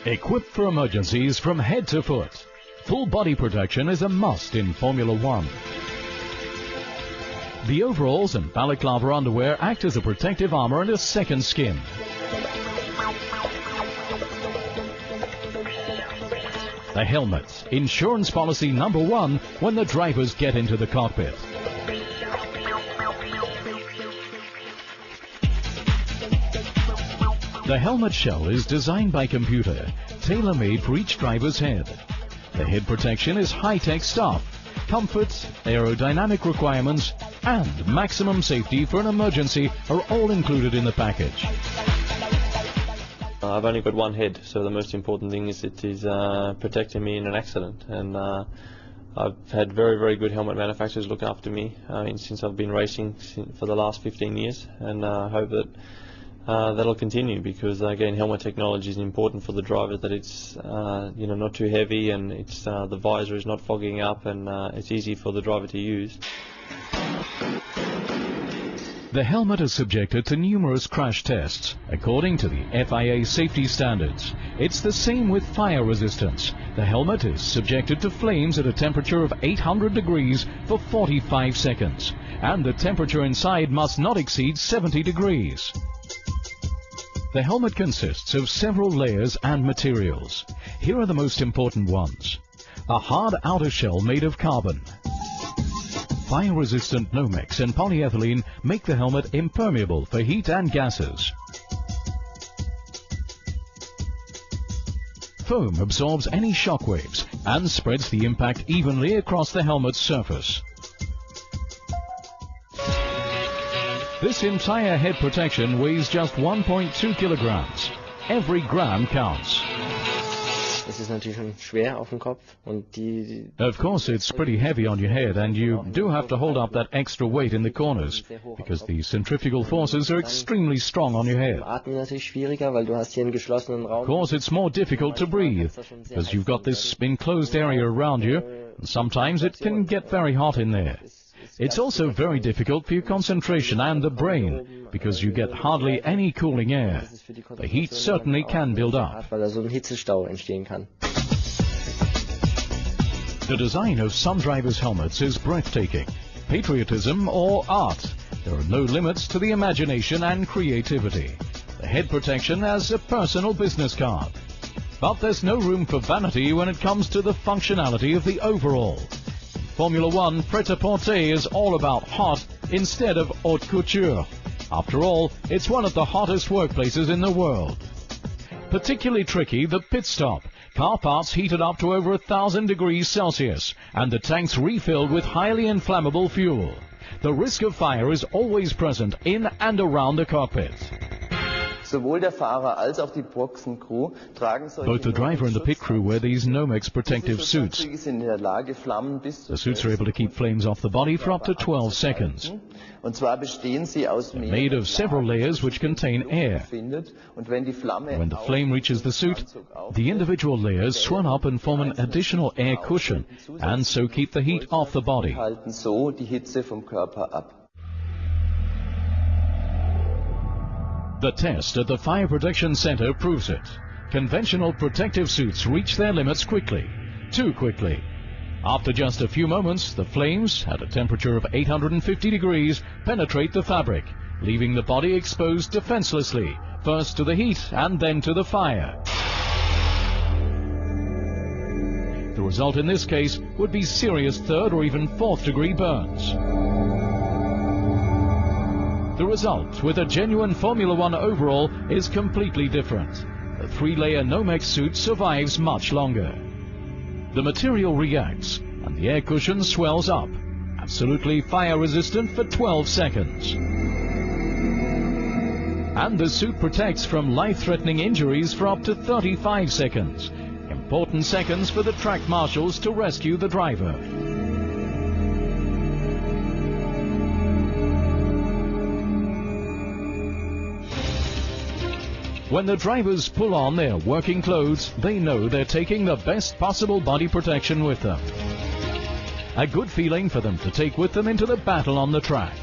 Equipped for emergencies from head to foot, full body protection is a must in Formula One. The overalls and balaclava underwear act as a protective armor and a second skin. The helmet, insurance policy number one when the drivers get into the cockpit. The helmet shell is designed by computer, tailor-made for each driver's head. The head protection is high-tech stuff, comfort, aerodynamic requirements, and maximum safety for an emergency are all included in the package. I've only got one head, so the most important thing is it is protecting me in an accident. And I've had very, very good helmet manufacturers look after me since I've been racing for the last 15 years, and I hope that that'll continue, because again, helmet technology is important for the driver, that it's not too heavy, and it's the visor is not fogging up, and it's easy for the driver to use. The helmet is subjected to numerous crash tests according to the FIA safety standards. It's the same with fire resistance. The helmet is subjected to flames at a temperature of 800 degrees for 45 seconds, and the temperature inside must not exceed 70 degrees. The helmet consists of several layers and materials. Here are the most important ones. A hard outer shell made of carbon. Fire-resistant Nomex and polyethylene make the helmet impermeable for heat and gases. Foam absorbs any shock waves and spreads the impact evenly across the helmet's surface. This entire head protection weighs just 1.2 kilograms. Every gram counts. Of course, it's pretty heavy on your head, and you do have to hold up that extra weight in the corners, because the centrifugal forces are extremely strong on your head. Of course, it's more difficult to breathe, because you've got this enclosed area around you, and sometimes it can get very hot in there. It's also very difficult for your concentration and the brain, because you get hardly any cooling air. The heat certainly can build up. The design of some drivers' helmets is breathtaking. Patriotism or art. There are no limits to the imagination and creativity. The head protection as a personal business card. But there's no room for vanity when it comes to the functionality of the overall. Formula One pret-a-porter is all about hot instead of haute couture. After all, it's one of the hottest workplaces in the world. Particularly tricky, the pit stop. Car parts heated up to over 1,000 degrees Celsius, and the tanks refilled with highly inflammable fuel. The risk of fire is always present in and around the cockpit. Both the driver and the pit crew wear these Nomex protective suits. The suits are able to keep flames off the body for up to 12 seconds. They're made of several layers which contain air. When the flame reaches the suit, the individual layers swell up and form an additional air cushion, and so keep the heat off the body. The test at the Fire Protection Center proves it. Conventional protective suits reach their limits quickly, too quickly. After just a few moments, the flames, at a temperature of 850 degrees, penetrate the fabric, leaving the body exposed defenselessly, first to the heat and then to the fire. The result in this case would be serious third or even fourth degree burns. The result with a genuine Formula One overall is completely different. The 3-layer Nomex suit survives much longer. The material reacts and the air cushion swells up, absolutely fire resistant for 12 seconds. And the suit protects from life-threatening injuries for up to 35 seconds. Important seconds for the track marshals to rescue the driver. When the drivers pull on their working clothes, they know they're taking the best possible body protection with them. A good feeling for them to take with them into the battle on the track.